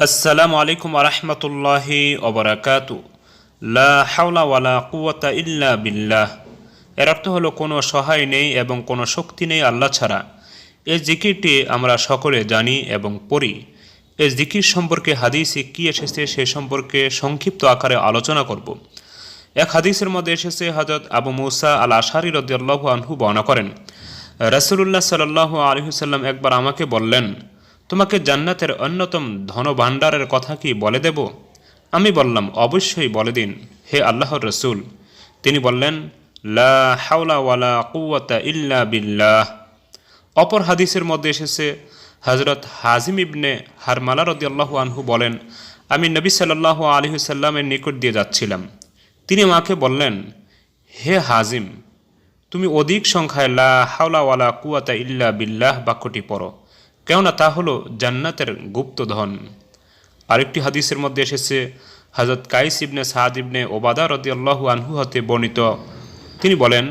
আসসালামু আলাইকুম আরহামতুল্লাহি ওবরাকাতু। লা হাওলা ওয়ালা কুওয়াতা ইল্লা বিল্লাহ। এর অর্থ হলো কোনো সহায় নেই এবং কোনো শক্তি নেই আল্লাহ ছাড়া। এই জিকিরটি আমরা সকলে জানি এবং পড়ি। এই জিকির সম্পর্কে হাদিসে কী এসেছে সে সম্পর্কে সংক্ষিপ্ত আকারে আলোচনা করব। এক হাদিসের মধ্যে এসেছে, হযরত আবু মুসা আল আশআরী রাদিয়াল্লাহু আনহু বর্ণনা করেন, রাসূলুল্লাহ সাল্লাল্লাহু আলাইহি ওয়াসাল্লাম একবার আমাকে বললেন, তোমাকে জান্নাতের অন্যতম ধনভাণ্ডারের কথা কি বলে দেব? আমি বললাম, অবশ্যই বলে দিন হে আল্লাহর রসুল। তিনি বললেন, লা হাওলা ওয়ালা কুওয়াতা ইল্লা বিল্লাহ। অপর হাদিসের মধ্যে এসেছে, হযরত হাজিম ইবনে হারমালা রাদিয়াল্লাহু আনহু বলেন, আমি নবী সাল্লাল্লাহু আলাইহি ওয়াসাল্লামের নিকট দিয়ে যাচ্ছিলাম। তিনি আমাকে বললেন, হে হাজিম, তুমি অধিক সংখ্যায় লা হাওলা ওয়ালা কুওয়াতা ইল্লা বিল্লাহ বাক্যটি পড়ো, কেননা তা হলো জান্নাতের গুপ্তধন। আরেকটি হাদিসের মধ্যে এসেছে, হযরত কাইস ইবনে সাদ ইবনে ওবাদা রাদিয়াল্লাহু আনহু হতে বর্ণিত, তিনি বলেন,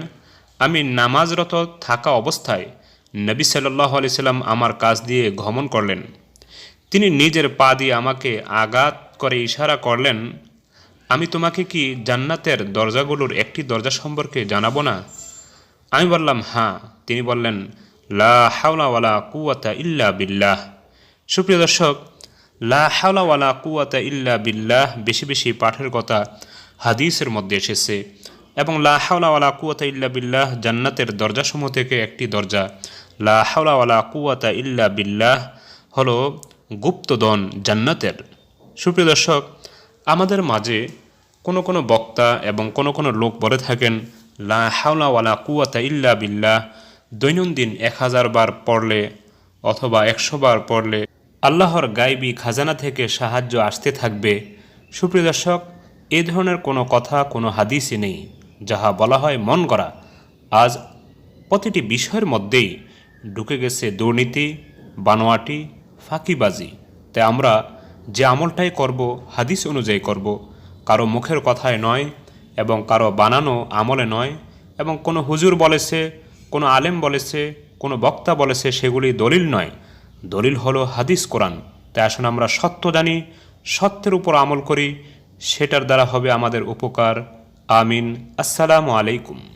আমি নামাজরত থাকা অবস্থায় নবী সাল্লাল্লাহু আলাইহি সাল্লাম আমার কাছ দিয়ে গমন করলেন। তিনি নিজের পা দিয়ে আমাকে আঘাত করে ইশারা করলেন, আমি তোমাকে কি জান্নাতের দরজাগুলোর একটি দরজা সম্পর্কে জানাবো না? আমি বললাম, হ্যাঁ। তিনি বললেন, লা হাওলা ওয়ালা কুওয়াতা ইল্লা বিল্লাহ। সুপ্রিয় দর্শক, লা হাওলা ওয়ালা কুওয়াতা ইল্লা বিল্লাহ বেশি বেশি পাঠের কথা হাদিসের মধ্যে এসেছে, এবং লা হাওলা ওয়ালা কুওয়াতা ইল্লা বিল্লাহ জান্নাতের দরজাসমূহ থেকে একটি দরজা। লা হাওলা ওয়ালা কুওয়াতা ইল্লা বিল্লাহ হলো গুপ্তধন জান্নাতের। সুপ্রিয় দর্শক, আমাদের মাঝে কোনো কোনো বক্তা এবং কোনো কোনো লোক বলে থাকেন, লা হাওলা ওয়ালা কুওয়াতা ইল্লা বিল্লাহ দৈনন্দিন 1000 বার পড়লে অথবা 100 বার পড়লে আল্লাহর গায়বী খাজানা থেকে সাহায্য আসতে থাকবে। সুপ্রিয় দর্শক, এ ধরনের কোনো কথা কোনো হাদিসই নেই, যাহা বলা হয় মন গড়া। আজ প্রতিটি বিষয়ের মধ্যেই ঢুকে গেছে দুর্নীতি, বানোয়াটি, ফাঁকিবাজি। তাই আমরা যে আমলটাই করব হাদিস অনুযায়ী করব, কারো মুখের কথায় নয় এবং কারো বানানো আমলে নয়। এবং কোনো হুজুর বলেছে, কোনো আলেম বলেছে, কোনো বক্তা বলেছে, সেগুলি দলিল নয়। দলিল হলো হাদিস, কোরআন। তাই আসুন আমরা সত্য জানি, সত্যের উপর আমল করি, সেটার দ্বারা হবে আমাদের উপকার। আমিন। আসসালামু আলাইকুম।